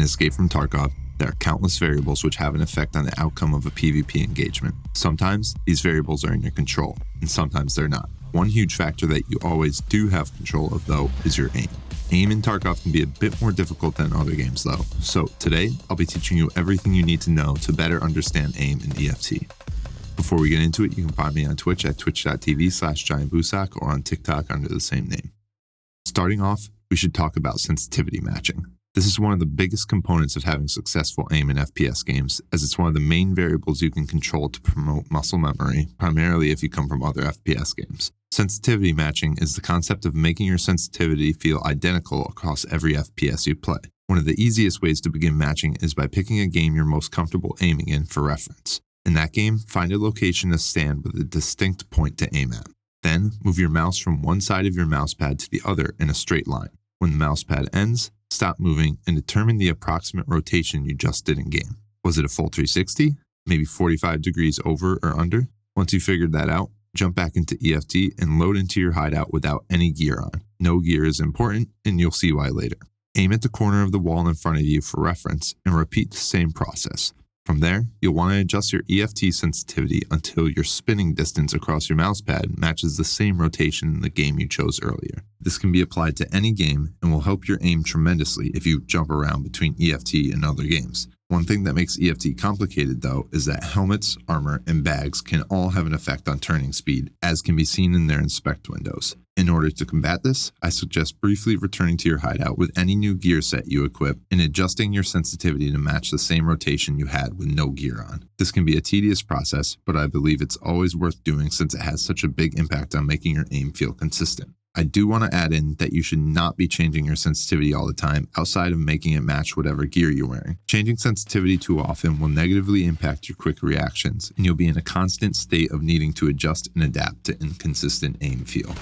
In Escape from Tarkov, there are countless variables which have an effect on the outcome of a PvP engagement. Sometimes these variables are in your control, and sometimes they're not. One huge factor that you always do have control of, though, is your aim. Aim in Tarkov can be a bit more difficult than other games, though. So today, I'll be teaching you everything you need to know to better understand aim in EFT. Before we get into it, you can find me on Twitch at twitch.tv/giantbusak or on TikTok under the same name. Starting off, we should talk about sensitivity matching. This is one of the biggest components of having successful aim in FPS games, as it's one of the main variables you can control to promote muscle memory, primarily if you come from other FPS games. Sensitivity matching is the concept of making your sensitivity feel identical across every FPS you play. One of the easiest ways to begin matching is by picking a game you're most comfortable aiming in for reference. In that game, find a location to stand with a distinct point to aim at. Then, move your mouse from one side of your mousepad to the other in a straight line. When the mousepad ends, stop moving and determine the approximate rotation you just did in game. Was it a full 360? Maybe 45 degrees over or under? Once you figured that out, jump back into EFT and load into your hideout without any gear on. No gear is important, and you'll see why later. Aim at the corner of the wall in front of you for reference and repeat the same process. From there, you'll want to adjust your EFT sensitivity until your spinning distance across your mousepad matches the same rotation in the game you chose earlier. This can be applied to any game and will help your aim tremendously if you jump around between EFT and other games. One thing that makes EFT complicated, though, is that helmets, armor, and bags can all have an effect on turning speed, as can be seen in their inspect windows. In order to combat this, I suggest briefly returning to your hideout with any new gear set you equip and adjusting your sensitivity to match the same rotation you had with no gear on. This can be a tedious process, but I believe it's always worth doing since it has such a big impact on making your aim feel consistent. I do want to add in that you should not be changing your sensitivity all the time outside of making it match whatever gear you're wearing. Changing sensitivity too often will negatively impact your quick reactions, and you'll be in a constant state of needing to adjust and adapt to inconsistent aim feel.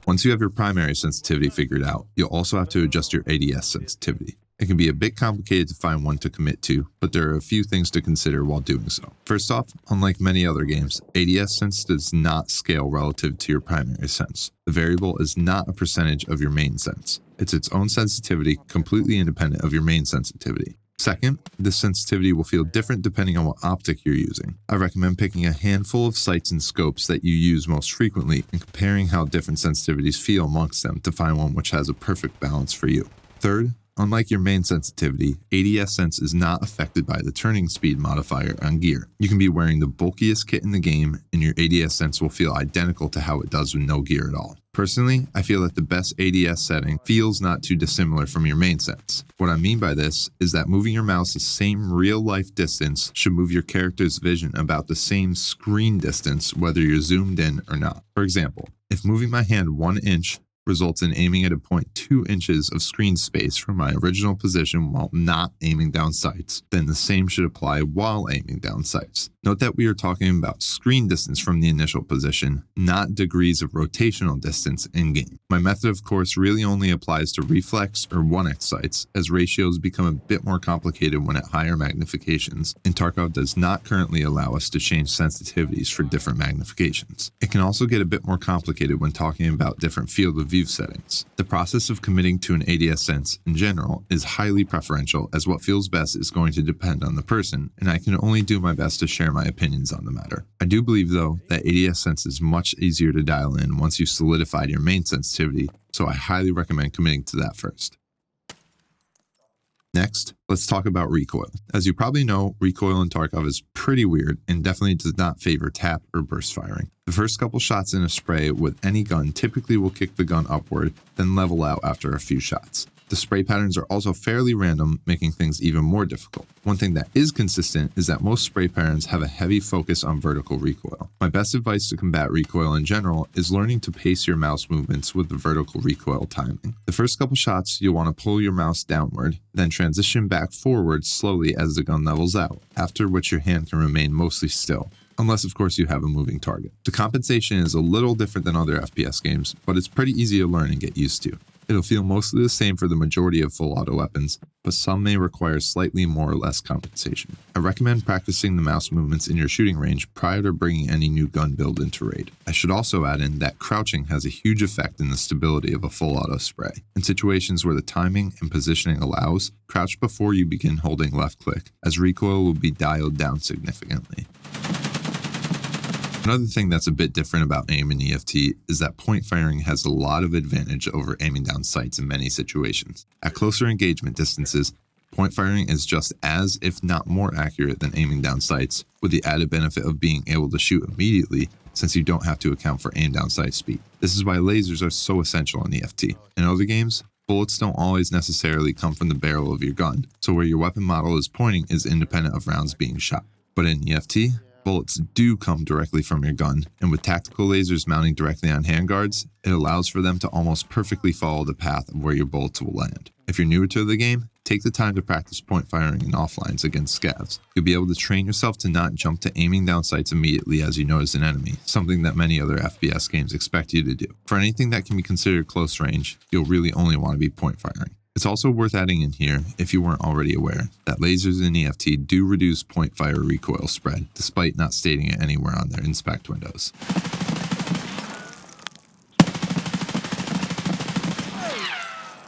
Once you have your primary sensitivity figured out, you'll also have to adjust your ADS sensitivity. It can be a bit complicated to find one to commit to, but there are a few things to consider while doing so. First off, unlike many other games, ADS sense does not scale relative to your primary sense. The variable is not a percentage of your main sense. It's its own sensitivity, completely independent of your main sensitivity. Second, this sensitivity will feel different depending on what optic you're using. I recommend picking a handful of sights and scopes that you use most frequently and comparing how different sensitivities feel amongst them to find one which has a perfect balance for you. Third, unlike your main sensitivity, ADS sense is not affected by the turning speed modifier on gear. You can be wearing the bulkiest kit in the game, and your ADS sense will feel identical to how it does with no gear at all. Personally, I feel that the best ADS setting feels not too dissimilar from your main sense. What I mean by this is that moving your mouse the same real-life distance should move your character's vision about the same screen distance whether you're zoomed in or not. For example, if moving my hand 1 inch results in aiming at a point 2 inches of screen space from my original position while not aiming down sights, then the same should apply while aiming down sights. Note that we are talking about screen distance from the initial position, not degrees of rotational distance in-game. My method, of course, really only applies to reflex or 1x sights, as ratios become a bit more complicated when at higher magnifications, and Tarkov does not currently allow us to change sensitivities for different magnifications. It can also get a bit more complicated when talking about different field of view settings. The process of committing to an ADS sense, in general, is highly preferential, as what feels best is going to depend on the person, and I can only do my best to share my opinions on the matter. I do believe, though, that ADS sense is much easier to dial in once you've solidified your main sensitivity, so I highly recommend committing to that first. Next, let's talk about recoil. As you probably know, recoil in Tarkov is pretty weird and definitely does not favor tap or burst firing. The first couple shots in a spray with any gun typically will kick the gun upward, then level out after a few shots. The spray patterns are also fairly random, making things even more difficult. One thing that is consistent is that most spray patterns have a heavy focus on vertical recoil. My best advice to combat recoil in general is learning to pace your mouse movements with the vertical recoil timing. The first couple shots, you'll want to pull your mouse downward, then transition back forward slowly as the gun levels out, after which your hand can remain mostly still. Unless, of course, you have a moving target. The compensation is a little different than other FPS games, but it's pretty easy to learn and get used to. It'll feel mostly the same for the majority of full auto weapons, but some may require slightly more or less compensation. I recommend practicing the mouse movements in your shooting range prior to bringing any new gun build into raid. I should also add in that crouching has a huge effect in the stability of a full auto spray. In situations where the timing and positioning allows, crouch before you begin holding left click, as recoil will be dialed down significantly. Another thing that's a bit different about aim in EFT is that point firing has a lot of advantage over aiming down sights in many situations. At closer engagement distances, point firing is just as, if not more accurate than aiming down sights, with the added benefit of being able to shoot immediately since you don't have to account for aim down sight speed. This is why lasers are so essential in EFT. In other games, bullets don't always necessarily come from the barrel of your gun, so where your weapon model is pointing is independent of rounds being shot. But in EFT, bullets do come directly from your gun, and with tactical lasers mounting directly on handguards, it allows for them to almost perfectly follow the path of where your bullets will land. If you're newer to the game, take the time to practice point firing in offlines against scavs. You'll be able to train yourself to not jump to aiming down sights immediately as you notice an enemy, something that many other FPS games expect you to do. For anything that can be considered close range, you'll really only want to be point firing. It's also worth adding in here, if you weren't already aware, that lasers in EFT do reduce point fire recoil spread, despite not stating it anywhere on their inspect windows.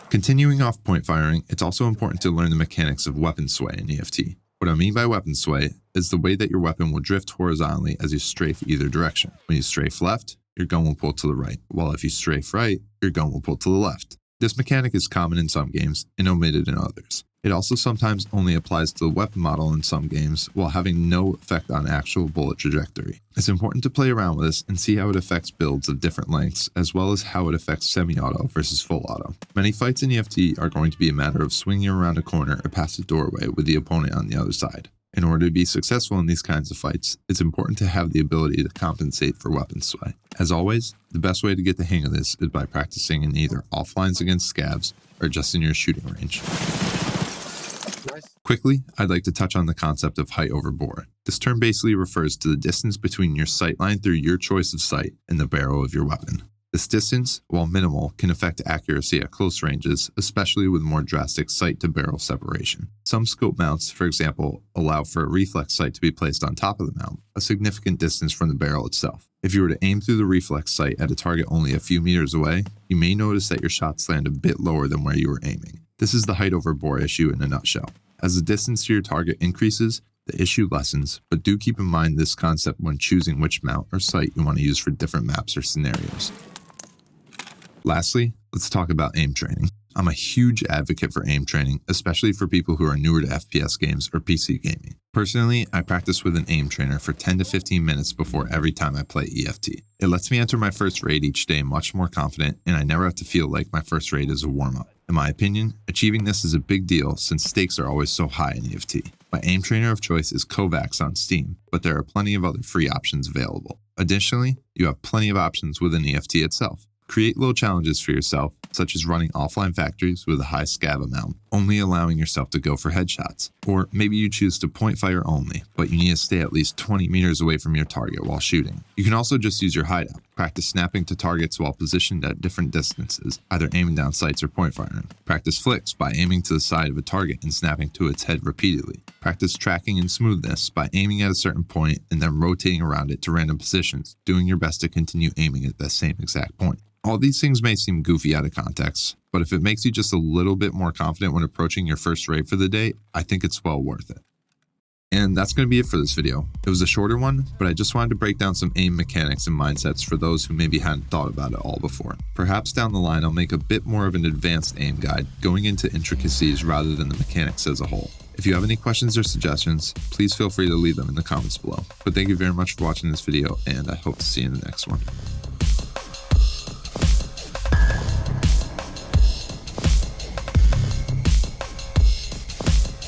Continuing off point firing, it's also important to learn the mechanics of weapon sway in EFT. What I mean by weapon sway is the way that your weapon will drift horizontally as you strafe either direction. When you strafe left, your gun will pull to the right, while if you strafe right, your gun will pull to the left. This mechanic is common in some games and omitted in others. It also sometimes only applies to the weapon model in some games while having no effect on actual bullet trajectory. It's important to play around with this and see how it affects builds of different lengths, as well as how it affects semi-auto versus full auto. Many fights in EFT are going to be a matter of swinging around a corner or past a doorway with the opponent on the other side. In order to be successful in these kinds of fights, it's important to have the ability to compensate for weapon sway. As always, the best way to get the hang of this is by practicing in either offlines against scavs or just in your shooting range. Quickly, I'd like to touch on the concept of height over bore. This term basically refers to the distance between your sight line through your choice of sight and the barrel of your weapon. This distance, while minimal, can affect accuracy at close ranges, especially with more drastic sight-to-barrel separation. Some scope mounts, for example, allow for a reflex sight to be placed on top of the mount, a significant distance from the barrel itself. If you were to aim through the reflex sight at a target only a few meters away, you may notice that your shots land a bit lower than where you were aiming. This is the height over bore issue in a nutshell. As the distance to your target increases, the issue lessens, but do keep in mind this concept when choosing which mount or sight you want to use for different maps or scenarios. Lastly, let's talk about aim training. I'm a huge advocate for aim training, especially for people who are newer to FPS games or PC gaming. Personally, I practice with an aim trainer for 10 to 15 minutes before every time I play EFT. It lets me enter my first raid each day much more confident, and I never have to feel like my first raid is a warm-up. In my opinion, achieving this is a big deal since stakes are always so high in EFT. My aim trainer of choice is Kovacs on Steam, but there are plenty of other free options available. Additionally, you have plenty of options within EFT itself. Create little challenges for yourself, such as running offline factories with a high scav amount, only allowing yourself to go for headshots. Or maybe you choose to point fire only, but you need to stay at least 20 meters away from your target while shooting. You can also just use your hideout. Practice snapping to targets while positioned at different distances, either aiming down sights or point firing. Practice flicks by aiming to the side of a target and snapping to its head repeatedly. Practice tracking and smoothness by aiming at a certain point and then rotating around it to random positions, doing your best to continue aiming at that same exact point. All these things may seem goofy out of context, but if it makes you just a little bit more confident when approaching your first raid for the day, I think it's well worth it. And that's going to be it for this video. It was a shorter one, but I just wanted to break down some aim mechanics and mindsets for those who maybe hadn't thought about it all before. Perhaps down the line I'll make a bit more of an advanced aim guide, going into intricacies rather than the mechanics as a whole. If you have any questions or suggestions, please feel free to leave them in the comments below. But thank you very much for watching this video, and I hope to see you in the next one.